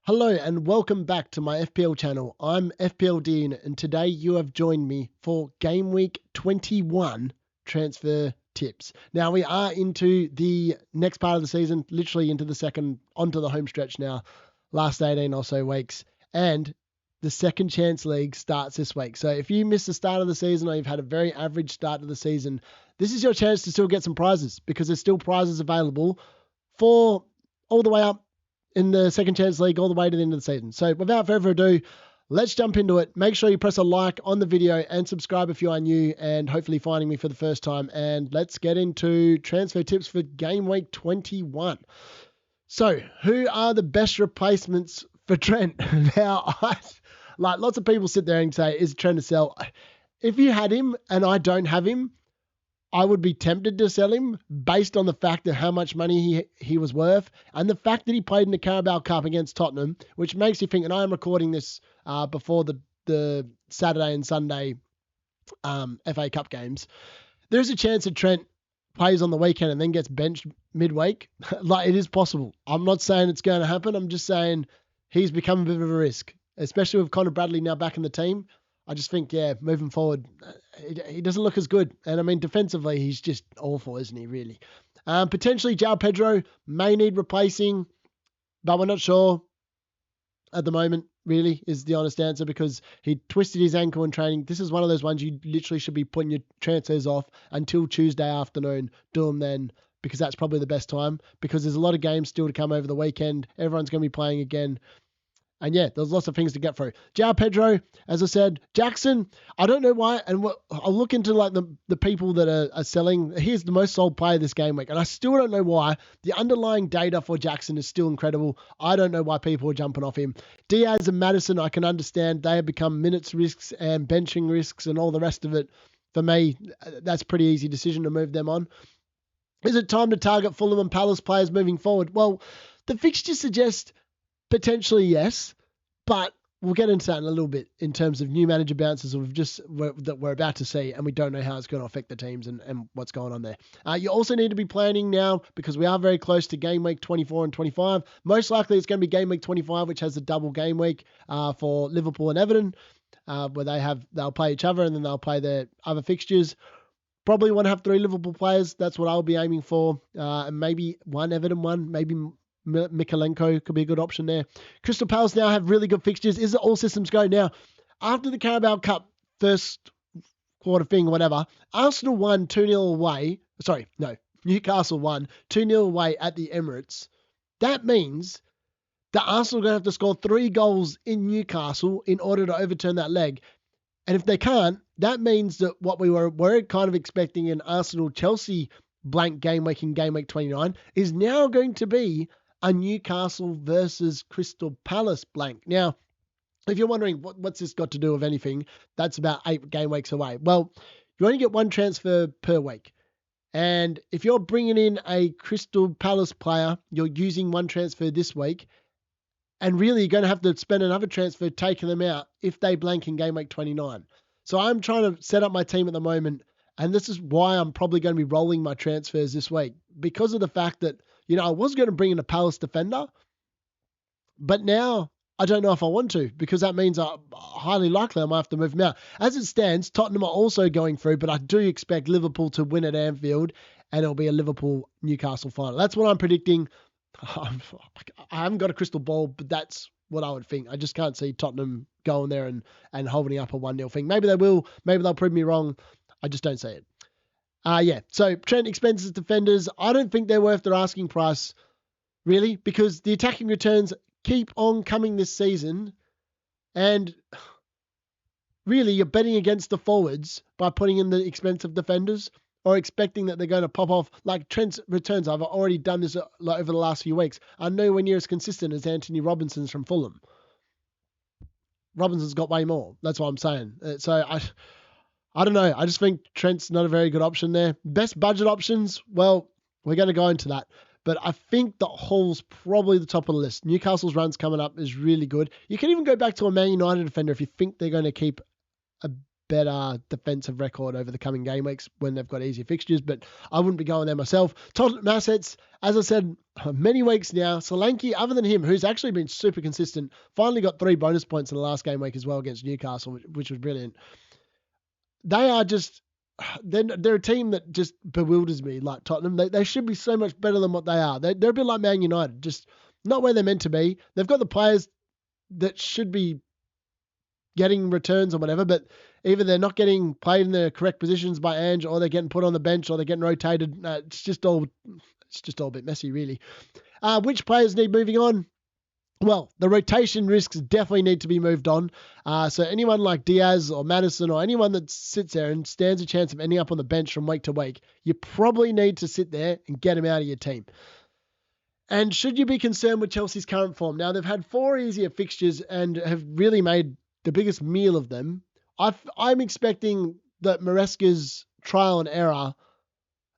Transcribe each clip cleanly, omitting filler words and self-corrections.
Hello and welcome back to my FPL channel. I'm Fpl Gw21 and today you have joined me for Game Week 21 transfer tips. Now we are into the next part of the season, literally into onto the home stretch now, last 18 or so weeks. And the Second Chance League starts this week. So if you missed the start of the season or you've had a very average start to the season, this is your chance to still get some prizes because there's still prizes available for all the way up in the Second Chance League all the way to the end of the season. So without further ado, let's jump into it. Make sure you press a like on the video and subscribe if you are new and hopefully finding me for the first time. And let's get into transfer tips for Game Week 21. So who are the best replacements for Trent? Now, lots of people sit there and say, is Trent a sell? If you had him and I don't have him, I would be tempted to sell him based on the fact of how much money he was worth and the fact that he played in the Carabao Cup against Tottenham, which makes you think, and I am recording this before the Saturday and Sunday FA Cup games, there's a chance that Trent plays on the weekend and then gets benched midweek. It is possible. I'm not saying it's going to happen. I'm just saying he's become a bit of a risk, especially with Connor Bradley now back in the team. I just think, moving forward, he doesn't look as good. And I mean, defensively, he's just awful, isn't he, really? Potentially, João Pedro may need replacing, but we're not sure at the moment, really, is the honest answer, because he twisted his ankle in training. This is one of those ones you literally should be putting your transfers off until Tuesday afternoon. Do them then, because that's probably the best time, because there's a lot of games still to come over the weekend. Everyone's going to be playing again. And there's lots of things to get through. João Pedro, as I said, Jackson, I don't know why. And I'll look into the people that are selling. He's the most sold player this game week. And I still don't know why. The underlying data for Jackson is still incredible. I don't know why people are jumping off him. Diaz and Madison, I can understand. They have become minutes risks and benching risks and all the rest of it. For me, that's a pretty easy decision to move them on. Is it time to target Fulham and Palace players moving forward? Well, the fixtures suggest potentially yes, but we'll get into that in a little bit in terms of new manager bounces that we're about to see, and we don't know how it's going to affect the teams and what's going on there. You also need to be planning now because we are very close to game week 24 and 25. Most likely it's going to be game week 25, which has a double game week for Liverpool and Everton, where they'll play each other and then they'll play their other fixtures. Probably want to have 3 Liverpool players. That's what I'll be aiming for, and maybe one Everton one, maybe Mikalenko could be a good option there. Crystal Palace now have really good fixtures. Is it all systems go? Now, after the Carabao Cup first quarter thing, whatever, Arsenal won 2-0 away. Sorry, no, Newcastle won 2-0 away at the Emirates. That means that Arsenal are going to have to score 3 goals in Newcastle in order to overturn that leg. And if they can't, that means that what we were kind of expecting an Arsenal-Chelsea blank game week in game week 29 is now going to be a Newcastle versus Crystal Palace blank. Now, if you're wondering what's this got to do with anything, that's about 8 game weeks away. Well, you only get 1 transfer per week. And if you're bringing in a Crystal Palace player, you're using 1 transfer this week. And really, you're going to have to spend another transfer taking them out if they blank in game week 29. So I'm trying to set up my team at the moment. And this is why I'm probably going to be rolling my transfers this week. Because of the fact that, I was going to bring in a Palace defender, but now I don't know if I want to, because that means highly likely I might have to move him out. As it stands, Tottenham are also going through, but I do expect Liverpool to win at Anfield, and it'll be a Liverpool-Newcastle final. That's what I'm predicting. I haven't got a crystal ball, but that's what I would think. I just can't see Tottenham going there and holding up a 1-0 thing. Maybe they will. Maybe they'll prove me wrong. I just don't see it. So Trent expenses defenders. I don't think they're worth their asking price, really, because the attacking returns keep on coming this season. And really, you're betting against the forwards by putting in the expensive defenders or expecting that they're going to pop off. Like Trent's returns, I've already done this over the last few weeks, are nowhere near as consistent as Anthony Robinson's from Fulham. Robinson's got way more. That's what I'm saying. So I don't know. I just think Trent's not a very good option there. Best budget options, well, we're going to go into that. But I think that Hull's probably the top of the list. Newcastle's runs coming up is really good. You can even go back to a Man United defender if you think they're going to keep a better defensive record over the coming game weeks when they've got easier fixtures, but I wouldn't be going there myself. Tottenham assets, as I said many weeks now, Solanke, other than him, who's actually been super consistent, finally got 3 bonus points in the last game week as well against Newcastle, which was brilliant. They are just, they're a team that just bewilders me, like Tottenham. They should be so much better than what they are. They're a bit like Man United, just not where they're meant to be. They've got the players that should be getting returns or whatever, but either they're not getting played in the correct positions by Ange, or they're getting put on the bench, or they're getting rotated. It's just all a bit messy, really. Which players need moving on? Well, the rotation risks definitely need to be moved on. So anyone like Diaz or Madison or anyone that sits there and stands a chance of ending up on the bench from week to week, you probably need to sit there and get him out of your team. And should you be concerned with Chelsea's current form? Now, they've had 4 easier fixtures and have really made the biggest meal of them. I'm expecting that Maresca's trial and error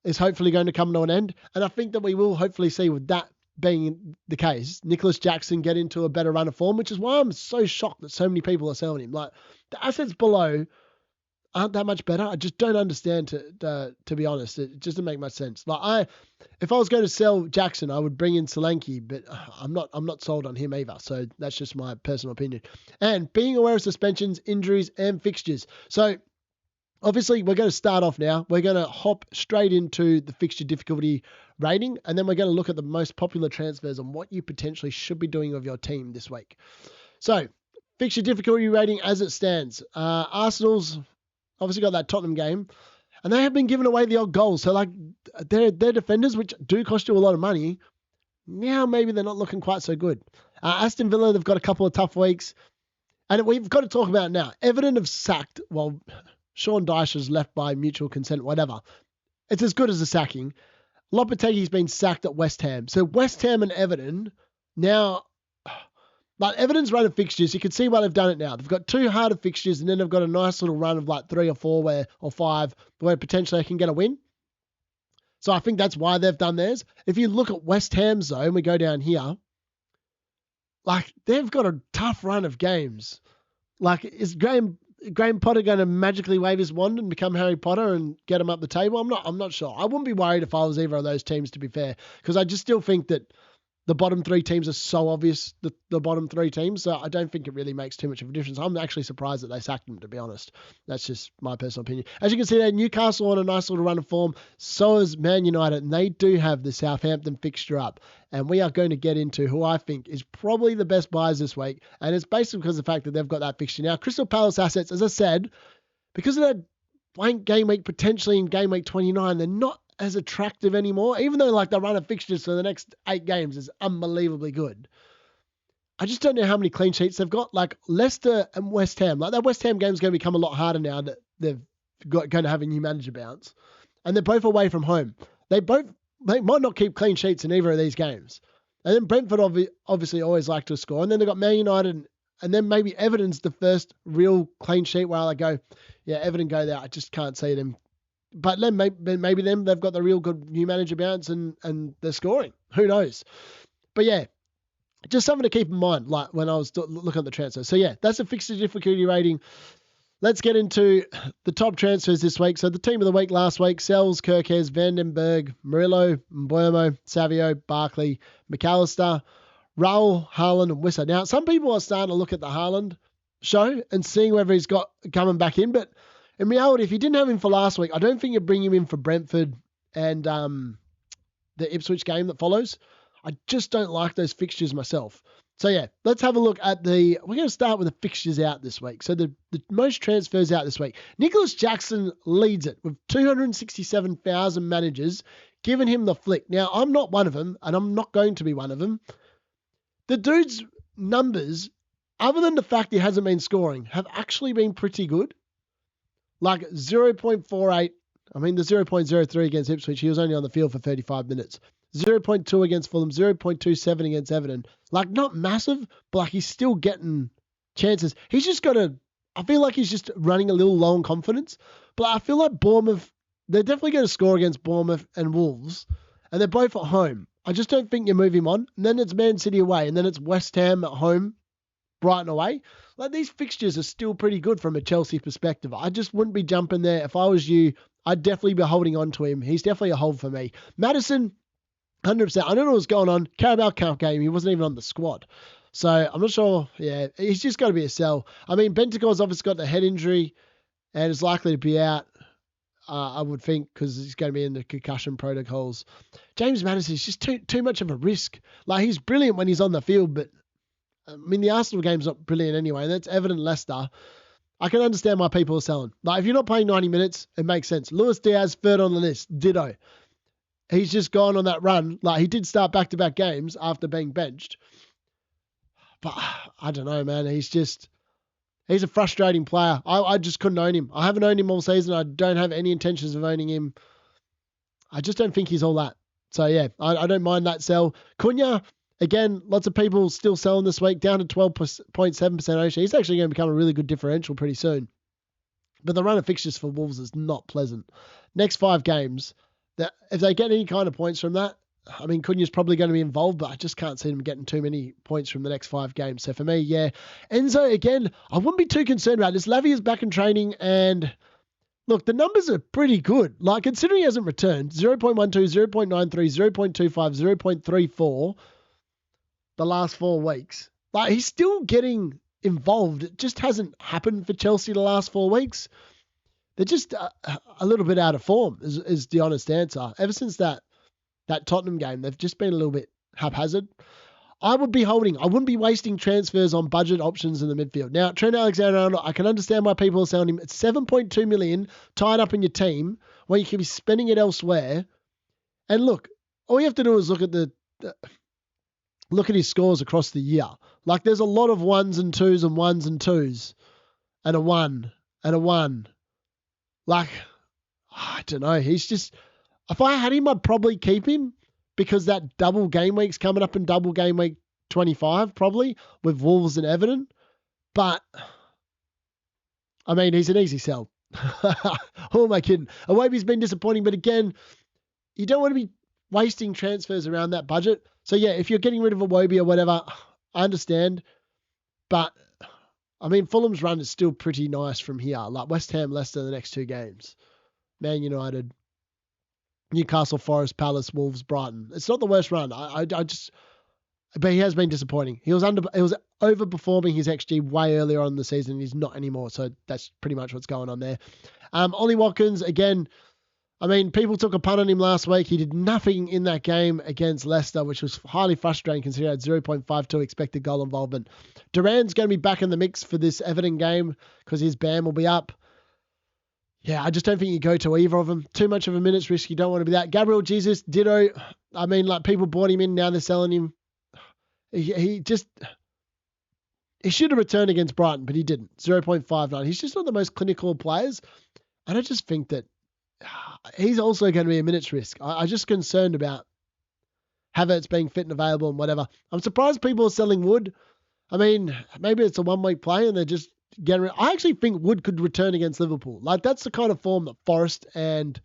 is hopefully going to come to an end. And I think that we will hopefully see, with that being the case, Nicholas Jackson get into a better run of form, which is why I'm so shocked that so many people are selling him. Like, the assets below aren't that much better. I just don't understand, to be honest. It just doesn't make much sense. Like, if I was going to sell Jackson, I would bring in Solanke, but I'm not sold on him either. So that's just my personal opinion. And being aware of suspensions, injuries, and fixtures. So obviously, we're going to start off now. We're going to hop straight into the fixture difficulty rating, and then we're going to look at the most popular transfers and what you potentially should be doing with your team this week. So, fixture difficulty rating as it stands. Arsenal's obviously got that Tottenham game, and they have been giving away the odd goals. So, like, their defenders, which do cost you a lot of money, now maybe they're not looking quite so good. Aston Villa, they've got a couple of tough weeks, and we've got to talk about it now. Everton have sacked, well, Sean Dyche is left by mutual consent, whatever. It's as good as a sacking. Lopetegui's been sacked at West Ham. So West Ham and Everton now, like, Everton's run of fixtures, you can see why they've done it now. They've got 2 harder fixtures, and then they've got a nice little run of like 3 or 4 or 5 where potentially they can get a win. So I think that's why they've done theirs. If you look at West Ham's though, and we go down here, like, they've got a tough run of games. Like, is Graham Potter going to magically wave his wand and become Harry Potter and get him up the table? I'm not sure. I wouldn't be worried if I was either of those teams, to be fair, because I just still think that the bottom 3 teams are so obvious, the bottom 3 teams, so I don't think it really makes too much of a difference. I'm actually surprised that they sacked him, to be honest. That's just my personal opinion. As you can see there, Newcastle on a nice little run of form. So is Man United, and they do have the Southampton fixture up. And we are going to get into who I think is probably the best buys this week, and it's basically because of the fact that they've got that fixture. Now, Crystal Palace assets, as I said, because of that blank game week, potentially in game week 29, they're not as attractive anymore, even though, like, the run of fixtures for the next 8 games is unbelievably good. I just don't know how many clean sheets they've got. Like, Leicester and West Ham, like, that West Ham game is going to become a lot harder now that they've going to have a new manager bounce, and they're both away from home. They might not keep clean sheets in either of these games. And then Brentford obviously always like to score, and then they've got Man United, and then maybe Everton's the first real clean sheet where I go, yeah, Everton go there. I just can't see them. But then maybe they've got the real good new manager bounce and they're scoring. Who knows? But yeah, just something to keep in mind, like, when I was looking at the transfer. So yeah, that's a fixture difficulty rating. Let's get into the top transfers this week. So the team of the week last week: Sells, Kirkes, Vandenberg, Murillo, Mbuemo, Savio, Barkley, McAllister, Raul, Haaland, and Wissa. Now, some people are starting to look at the Haaland show and seeing whether he's got coming back in, but in reality, if you didn't have him for last week, I don't think you'd bring him in for Brentford and the Ipswich game that follows. I just don't like those fixtures myself. So yeah, let's have a look at we're going to start with the fixtures out this week. So the most transfers out this week. Nicholas Jackson leads it with 267,000 managers giving him the flick. Now, I'm not one of them, and I'm not going to be one of them. The dude's numbers, other than the fact he hasn't been scoring, have actually been pretty good. Like 0.48. I mean, the 0.03 against Ipswich, he was only on the field for 35 minutes. 0.2 against Fulham, 0.27 against Everton. Like, not massive, but like, he's still getting chances. He's just I feel like he's just running a little low on confidence. But I feel like Bournemouth, they're definitely going to score against Bournemouth and Wolves. And they're both at home. I just don't think you move him on. And then it's Man City away. And then it's West Ham at home. Brighton away. Like, these fixtures are still pretty good from a Chelsea perspective. I just wouldn't be jumping there. If I was you, I'd definitely be holding on to him. He's definitely a hold for me. Maddison, 100%. I don't know what's going on. Carabao Cup game, he wasn't even on the squad. So I'm not sure. Yeah, he's just got to be a sell. I mean, Bentancur's obviously got the head injury and is likely to be out, I would think, because he's going to be in the concussion protocols. James Maddison is just too much of a risk. Like, he's brilliant when he's on the field, but I mean, the Arsenal game's not brilliant anyway, and that's evident Leicester. I can understand why people are selling. Like, if you're not playing 90 minutes, it makes sense. Luis Diaz, third on the list, ditto. He's just gone on that run. Like, he did start back-to-back games after being benched. But I don't know, man. He's a frustrating player. I just couldn't own him. I haven't owned him all season. I don't have any intentions of owning him. I just don't think he's all that. So, yeah, I don't mind that sell. Cunha, again, lots of people still selling this week, down to 12.7% ownership. He's actually going to become a really good differential pretty soon. But the run of fixtures for Wolves is not pleasant. Next 5 games, if they get any kind of points from that, I mean, Cunha's probably going to be involved, but I just can't see them getting too many points from the next 5 games. So for me, yeah. Enzo, again, I wouldn't be too concerned about this. Lavia is back in training, and look, the numbers are pretty good. Like, considering he hasn't returned, 0.12, 0.93, 0.25, 0.34 the last 4 weeks. Like, he's still getting involved. It just hasn't happened for Chelsea the last 4 weeks. They're just a little bit out of form, is the honest answer. Ever since that Tottenham game, they've just been a little bit haphazard. I would be holding. I wouldn't be wasting transfers on budget options in the midfield. Now, Trent Alexander-Arnold, I can understand why people are selling him. It's 7.2 million tied up in your team when you could be spending it elsewhere. And look, all you have to do is look at his scores across the year. Like, there's a lot of 1s and 2s and 1s and 2s and a 1 and a 1. Like, I don't know. He's just, if I had him, I'd probably keep him because that double game week's coming up in double game week 25, probably, with Wolves and Everton. But, I mean, he's an easy sell. Who am I kidding? Iwobi's been disappointing, but again, you don't want to be wasting transfers around that budget. So, yeah, if you're getting rid of Iwobi or whatever, I understand. But, I mean, Fulham's run is still pretty nice from here. Like, West Ham, Leicester, the next 2 games. Man United, Newcastle, Forest, Palace, Wolves, Brighton. It's not the worst run. But he has been disappointing. He was overperforming his XG way earlier on in the season. He's not anymore. So that's pretty much what's going on there. Ollie Watkins, again, I mean, people took a punt on him last week. He did nothing in that game against Leicester, which was highly frustrating considering he had 0.52 expected goal involvement. Duran's going to be back in the mix for this Everton game because his BAM will be up. Yeah, I just don't think you go to either of them. Too much of a minutes risk. You don't want to be that. Gabriel Jesus, ditto. I mean, like, people bought him in. Now they're selling him. He should have returned against Brighton, but he didn't. 0.59. He's just not the most clinical of players. And I just think that he's also going to be a minutes risk. I'm just concerned about Havertz being fit and available and whatever. I'm surprised people are selling Wood. I mean, maybe it's a 1-week play and they're just getting rid. I actually think Wood could return against Liverpool. Like, that's the kind of form that Forrest and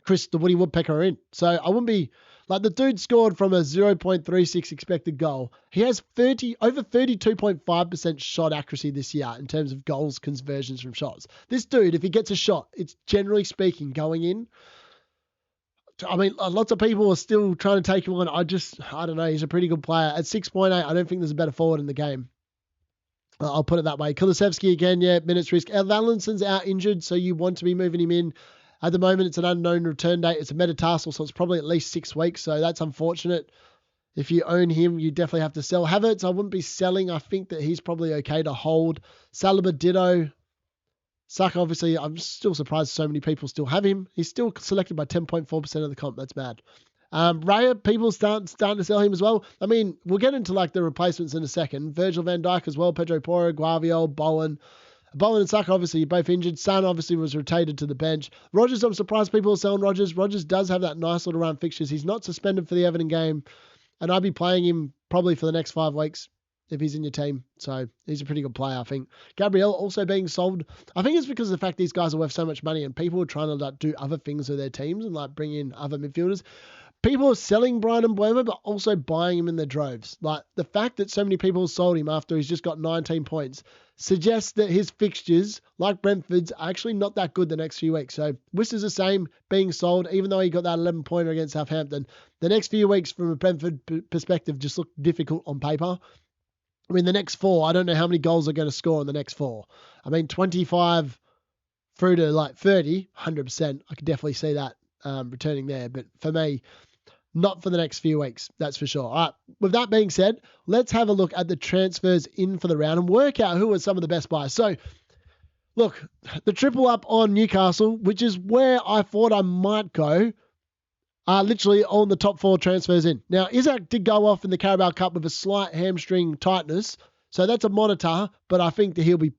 the Woody Woodpecker are in. So I wouldn't be like, the dude scored from a 0.36 expected goal. He has over 32.5% shot accuracy this year in terms of goals conversions from shots. This dude, if he gets a shot, it's generally speaking going in. I mean, lots of people are still trying to take him on. I don't know. He's a pretty good player. At 6.8, I don't think there's a better forward in the game. I'll put it that way. Kulusevski again, yeah, minutes risk. Valinson's out injured, so you want to be moving him in. At the moment, it's an unknown return date. It's a metatarsal, so it's probably at least 6 weeks, so that's unfortunate. If you own him, you definitely have to sell. Havertz, I wouldn't be selling. I think that he's probably okay to hold. Saliba, ditto. Saka, obviously, I'm still surprised so many people still have him. He's still selected by 10.4% of the comp. That's mad. Raya, people starting to sell him as well. I mean, we'll get into like the replacements in a second. Virgil van Dijk as well, Pedro Porro, Guardiola, Bowen and Saka, obviously, both injured. Son, obviously, was rotated to the bench. Rodgers, I'm surprised people are selling Rodgers. Rodgers does have that nice little run fixtures. He's not suspended for the Everton game, and I'll be playing him probably for the next 5 weeks if he's in your team. So he's a pretty good player, I think. Gabriel also being sold. I think it's because of the fact these guys are worth so much money and people are trying to like do other things with their teams and like bring in other midfielders. people are selling Brian Mbeumo, but also buying him in their droves. Like, the fact that so many people sold him after he's just got 19 points suggests that his fixtures, like Brentford's, are actually not that good the next few weeks. So Worcester's the same, being sold, even though he got that 11-pointer against Southampton. The next few weeks from a Brentford perspective just look difficult on paper. I mean, the next 4, I don't know how many goals they're going to score in the next 4. I mean, 25 through to like 30, 100%. I could definitely see that returning there. But for me, not for the next few weeks, that's for sure. All right, with that being said, let's have a look at the transfers in for the round and work out who are some of the best buys. So, look, the triple up on Newcastle, which is where I thought I might go, are literally on the top 4 transfers in. Now, Isaac did go off in the Carabao Cup with a slight hamstring tightness, so that's a monitor, but I think he'll be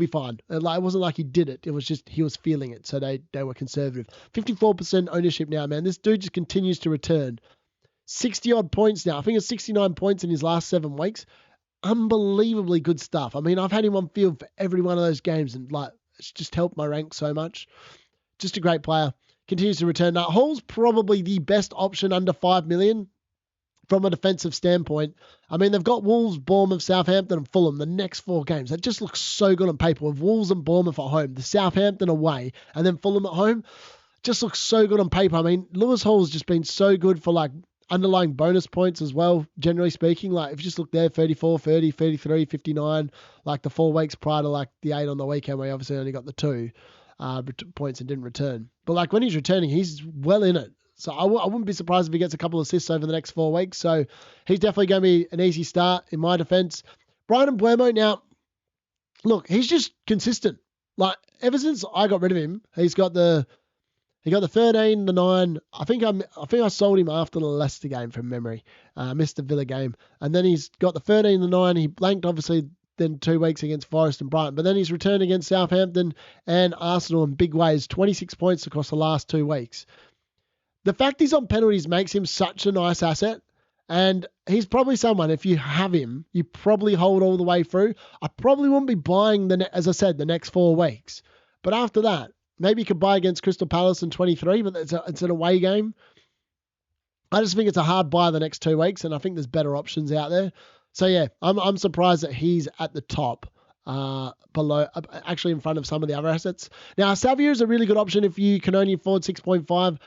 fine. It wasn't like he did it. It was just he was feeling it, so they were conservative. 54% ownership now, man. This dude just continues to return. 60-odd points now. I think it's 69 points in his last 7 weeks. Unbelievably good stuff. I mean, I've had him on field for every one of those games, and it's just helped my rank so much. Just a great player. Continues to return. Now, Hall's probably the best option under 5 million. From a defensive standpoint. I mean, they've got Wolves, Bournemouth, Southampton, and Fulham the next 4 games. That just looks so good on paper with Wolves and Bournemouth at home, the Southampton away, and then Fulham at home. Just looks so good on paper. I mean, Lewis Hall's just been so good for underlying bonus points as well, generally speaking. If you just look there, 34, 30, 33, 59, the 4 weeks prior to the 8 on the weekend where he obviously only got the 2 points and didn't return. But when he's returning, he's well in it. So I wouldn't be surprised if he gets a couple of assists over the next 4 weeks. So he's definitely going to be an easy start in my defense. Brian Mbeumo, now, look, he's just consistent. Ever since I got rid of him, he got the 13, the 9. I think I sold him after the Leicester game from memory. Missed the Villa game. And then he's got the 13, the 9. He blanked, obviously, then 2 weeks against Forest and Brighton. But then he's returned against Southampton and Arsenal in big ways. 26 points across the last 2 weeks. The fact he's on penalties makes him such a nice asset, and he's probably someone, if you have him, you probably hold all the way through. I probably wouldn't be buying, as I said, the next 4 weeks. But after that, maybe you could buy against Crystal Palace in 23, but it's an away game. I just think it's a hard buy the next 2 weeks, and I think there's better options out there. So, yeah, I'm surprised that he's at the top. Below, actually in front of some of the other assets. Now, Savio is a really good option if you can only afford 6.5.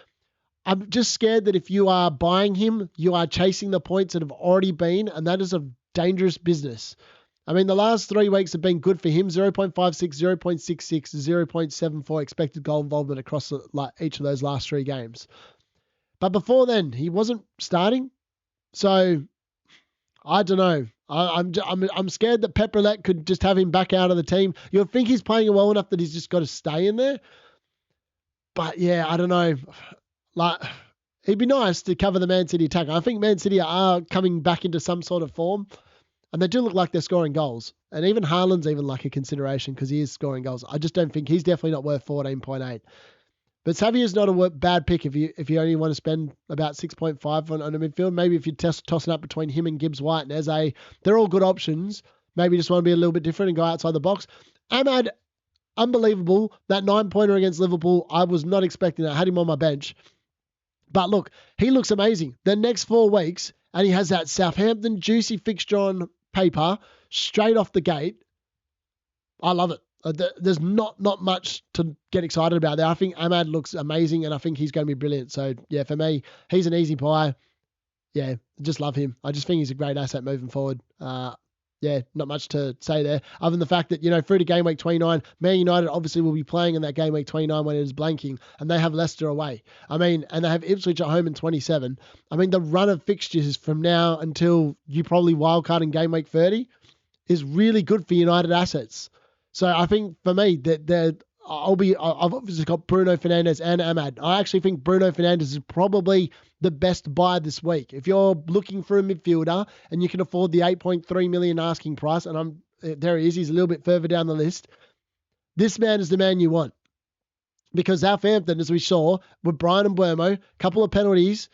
I'm just scared that if you are buying him, you are chasing the points that have already been, and that is a dangerous business. I mean, the last 3 weeks have been good for him. 0.56, 0.66, 0.74 expected goal involvement across each of those last 3 games. But before then, he wasn't starting. So, I don't know. I'm scared that Pep Roulette could just have him back out of the team. You'll think he's playing well enough that he's just got to stay in there. But, yeah, I don't know. It'd be nice to cover the Man City attack. I think Man City are coming back into some sort of form, and they do look like they're scoring goals. And even Haaland's even a consideration because he is scoring goals. I just don't think he's definitely not worth 14.8. But Savio's not a bad pick if you only want to spend about 6.5 on a midfield. Maybe if you're tossing up between him and Gibbs White and Eze, they're all good options. Maybe you just want to be a little bit different and go outside the box. Ahmad, unbelievable. That 9-pointer against Liverpool, I was not expecting that. I had him on my bench. But look, he looks amazing. The next 4 weeks, and he has that Southampton juicy fixture on paper straight off the gate. I love it. There's not much to get excited about there. I think Ahmad looks amazing, and I think he's going to be brilliant. So, yeah, for me, he's an easy buy. Yeah, just love him. I just think he's a great asset moving forward. Yeah, not much to say there, other than the fact that, through to game week 29, Man United obviously will be playing in that game week 29 when it is blanking, and they have Leicester away. I mean, and they have Ipswich at home in 27. I mean, the run of fixtures from now until you probably wildcard in game week 30 is really good for United assets. So I think for me that I've obviously got Bruno Fernandes and Ahmad. I actually think Bruno Fernandes is probably the best buy this week. If you're looking for a midfielder and you can afford the 8.3 million asking price, and there he is, he's a little bit further down the list. This man is the man you want. Because Southampton, as we saw, with Brian Mbeumo, couple of penalties,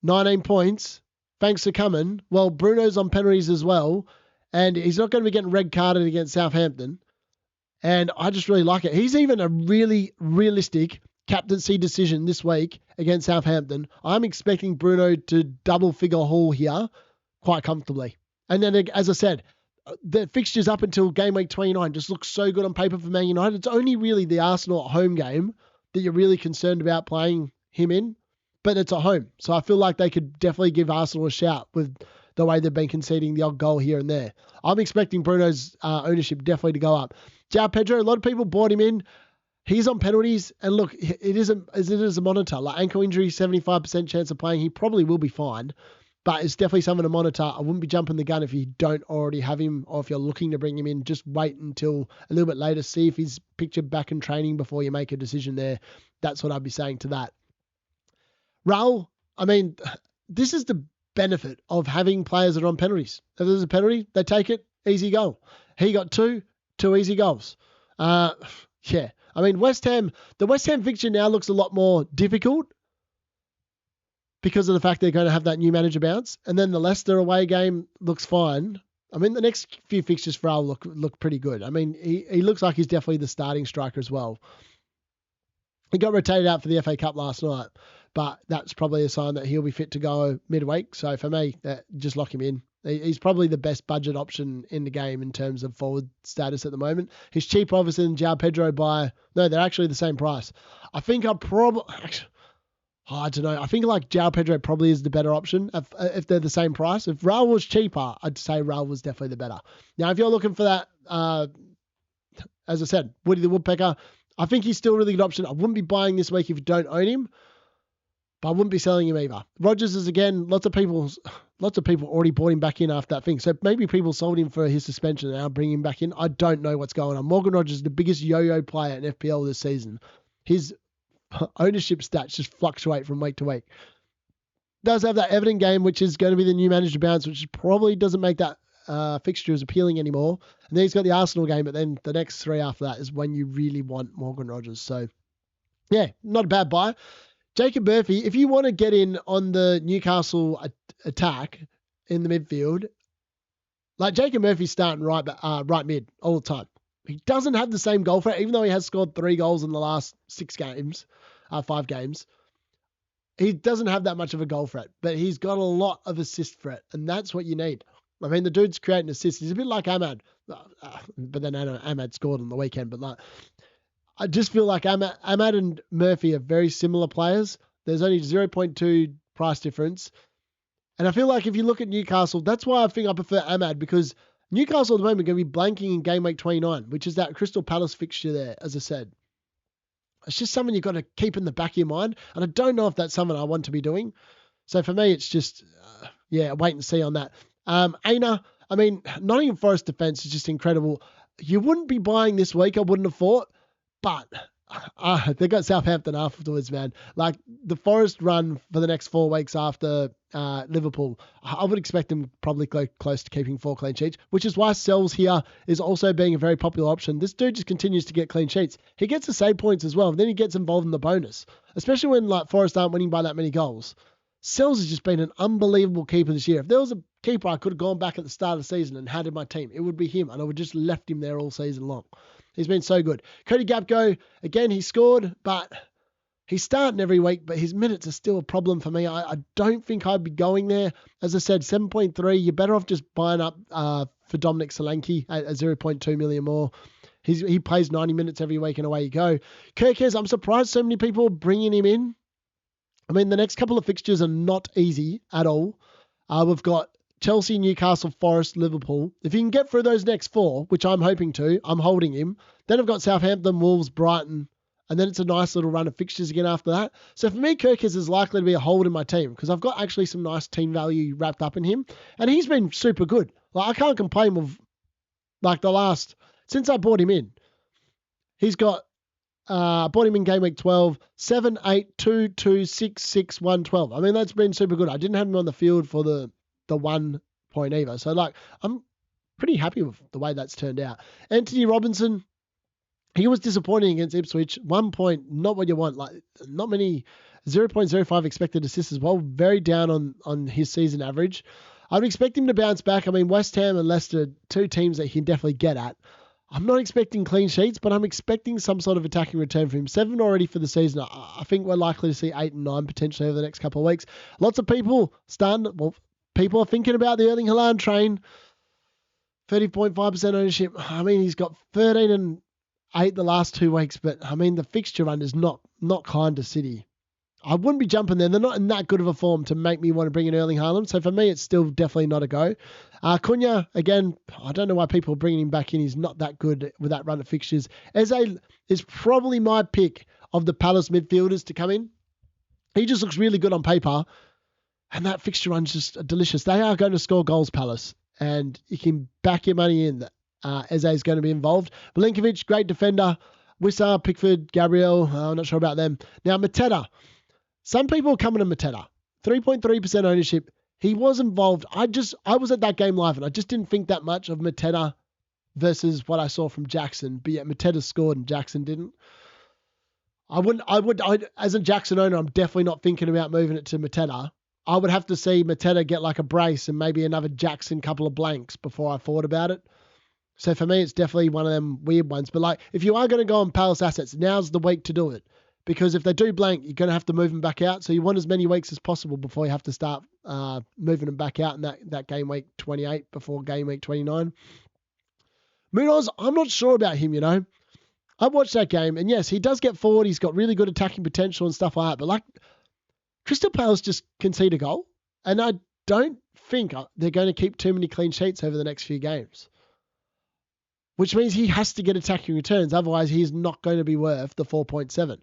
19 points, thanks for coming. Well, Bruno's on penalties as well, and he's not going to be getting red carded against Southampton. And I just really like it. He's even a really realistic captaincy decision this week against Southampton, I'm expecting Bruno to double-figure haul here quite comfortably. And then, as I said, the fixtures up until game week 29 just look so good on paper for Man United. It's only really the Arsenal at home game that you're really concerned about playing him in, but it's at home. So I feel like they could definitely give Arsenal a shout with the way they've been conceding the odd goal here and there. I'm expecting Bruno's ownership definitely to go up. João Pedro, a lot of people bought him in. He's on penalties, and look, it is a monitor. Like ankle injury, 75% chance of playing. He probably will be fine, but it's definitely something to monitor. I wouldn't be jumping the gun if you don't already have him, or if you're looking to bring him in. Just wait until a little bit later, see if he's pictured back in training before you make a decision there. That's what I'd be saying to that. Raul, I mean, this is the benefit of having players that are on penalties. If there's a penalty, they take it, easy goal. He got two easy goals. Yeah. I mean, the West Ham fixture now looks a lot more difficult because of the fact they're going to have that new manager bounce. And then the Leicester away game looks fine. I mean, the next few fixtures for Al look pretty good. I mean, he looks like he's definitely the starting striker as well. He got rotated out for the FA Cup last night, but that's probably a sign that he'll be fit to go midweek. So for me, just lock him in. He's probably the best budget option in the game in terms of forward status at the moment. He's cheaper, obviously, than João Pedro no, they're actually the same price. I think I don't know. I think like João Pedro probably is the better option if they're the same price. If Raul was cheaper, I'd say Raul was definitely the better. Now, if you're looking for that, as I said, Woody the Woodpecker, I think he's still a really good option. I wouldn't be buying this week if you don't own him, but I wouldn't be selling him either. Rodgers is, again, lots of people already bought him back in after that thing. So maybe people sold him for his suspension and now bring him back in. I don't know what's going on. Morgan Rodgers is the biggest yo-yo player in FPL this season. His ownership stats just fluctuate from week to week. Does have that Everton game, which is going to be the new manager bounce, which probably doesn't make that fixture as appealing anymore. And then he's got the Arsenal game, but then the next three after that is when you really want Morgan Rodgers. So, yeah, not a bad buy. Jacob Murphy, if you want to get in on the Newcastle attack in the midfield, like Jacob Murphy's starting right mid all the time. He doesn't have the same goal threat, even though he has scored 3 goals in the last 5 games. He doesn't have that much of a goal threat, but he's got a lot of assist threat, and that's what you need. I mean, the dude's creating assists. He's a bit like Ahmad, but then Ahmad scored on the weekend. But like, I just feel like Ahmad and Murphy are very similar players. There's only 0.2 price difference. And I feel like if you look at Newcastle, that's why I think I prefer Ahmad, because Newcastle at the moment are going to be blanking in game week 29, which is that Crystal Palace fixture there, as I said. It's just something you've got to keep in the back of your mind. And I don't know if that's something I want to be doing. So for me, it's just, wait and see on that. Aina, I mean, Nottingham Forest defense is just incredible. You wouldn't be buying this week, I wouldn't have thought, but they got Southampton afterwards, man. Like the Forest run for the next 4 weeks after Liverpool, I would expect them probably close to keeping 4 clean sheets, which is why Sells here is also being a very popular option. This dude just continues to get clean sheets. He gets the save points as well, and then he gets involved in the bonus, especially when like Forest aren't winning by that many goals. Sells has just been an unbelievable keeper this year. If there was a keeper I could have gone back at the start of the season and had in my team, it would be him, and I would just left him there all season long. He's been so good. Cody Gapco, again, he scored, but he's starting every week, but his minutes are still a problem for me. I don't think I'd be going there. As I said, 7.3, you're better off just buying up for Dominic Solanke at 0.2 million more. He plays 90 minutes every week and away you go. Kirkes, I'm surprised so many people are bringing him in. I mean, the next couple of fixtures are not easy at all. We've got Chelsea, Newcastle, Forest, Liverpool. If you can get through those next 4, which I'm hoping to, I'm holding him. Then I've got Southampton, Wolves, Brighton, and then it's a nice little run of fixtures again after that. So for me, Kirkes is likely to be a hold in my team because I've got actually some nice team value wrapped up in him. And he's been super good. Like I can't complain with like since I bought him in. He's got, bought him in game week 12, 7, 8, 2, 2, 6, 6, 1, 12. I mean, that's been super good. I didn't have him on the field for the 1 point either. So like, I'm pretty happy with the way that's turned out. Anthony Robinson, he was disappointing against Ipswich. 1 point, not what you want. Like not many, 0.05 expected assists as well. Very down on his season average. I'd expect him to bounce back. I mean, West Ham and Leicester, 2 teams that he can definitely get at. I'm not expecting clean sheets, but I'm expecting some sort of attacking return from him. 7 already for the season. I think we're likely to see 8 and 9 potentially over the next couple of weeks. Lots of people people are thinking about the Erling Haaland train. 30.5% ownership. I mean, he's got 13 and 8 the last 2 weeks, but I mean, the fixture run is not kind to City. I wouldn't be jumping there. They're not in that good of a form to make me want to bring in Erling Haaland. So for me, it's still definitely not a go. Cunha, again, I don't know why people are bringing him back in. He's not that good with that run of fixtures. Eze is probably my pick of the Palace midfielders to come in. He just looks really good on paper. And that fixture run's just delicious. They are going to score goals, Palace. And you can back your money in that Eze is going to be involved. Milinkovic, great defender. Wissa, Pickford, Gabriel, I'm not sure about them. Now, Mateta. Some people are coming to Mateta. 3.3% ownership. He was involved. I was at that game live and I just didn't think that much of Mateta versus what I saw from Jackson. But yet Mateta scored and Jackson didn't. As a Jackson owner, I'm definitely not thinking about moving it to Mateta. I would have to see Mateta get like a brace and maybe another Jackson couple of blanks before I thought about it. So for me, it's definitely one of them weird ones. But like, if you are going to go on Palace assets, now's the week to do it. Because if they do blank, you're going to have to move them back out. So you want as many weeks as possible before you have to start moving them back out in that game week 28 before game week 29. Munoz, I'm not sure about him, I watched that game, and yes, he does get forward. He's got really good attacking potential and stuff like that. But like, Crystal Palace just concede a goal, and I don't think they're going to keep too many clean sheets over the next few games. Which means he has to get attacking returns. Otherwise, he's not going to be worth the 4.7.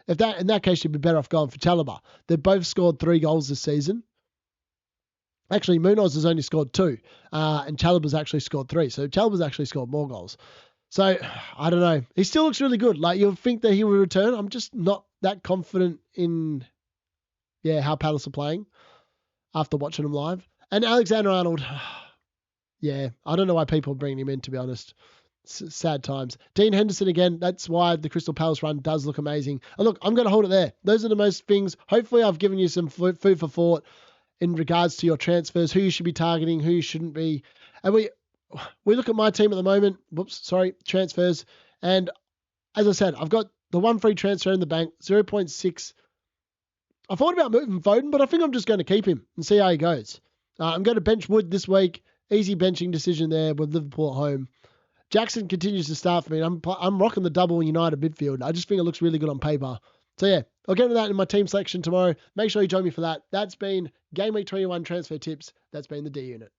In that case, you'd be better off going for Chalobah. They've both scored 3 goals this season. Actually, Munoz has only scored 2, and Chalobah's actually scored 3. So Chalobah's actually scored more goals. So, I don't know. He still looks really good. Like, you'll think that he will return. I'm just not that confident in, how Palace are playing after watching him live. And Alexander-Arnold, I don't know why people are bringing him in, to be honest. Sad times. Dean Henderson again. That's why the Crystal Palace run does look amazing. And look, I'm going to hold it there. Those are the most things. Hopefully I've given you some food for thought in regards to your transfers, who you should be targeting, who you shouldn't be. And we look at my team at the moment. Transfers. And as I said, I've got the 1 free transfer in the bank, 0.6. I thought about moving Foden, but I think I'm just going to keep him and see how he goes. I'm going to bench Wood this week. Easy benching decision there with Liverpool at home. Jackson continues to start for me. I'm rocking the double United midfield. I just think it looks really good on paper. So I'll get into that in my team selection tomorrow. Make sure you join me for that. That's been Game Week 21 Transfer Tips. That's been the D Unit.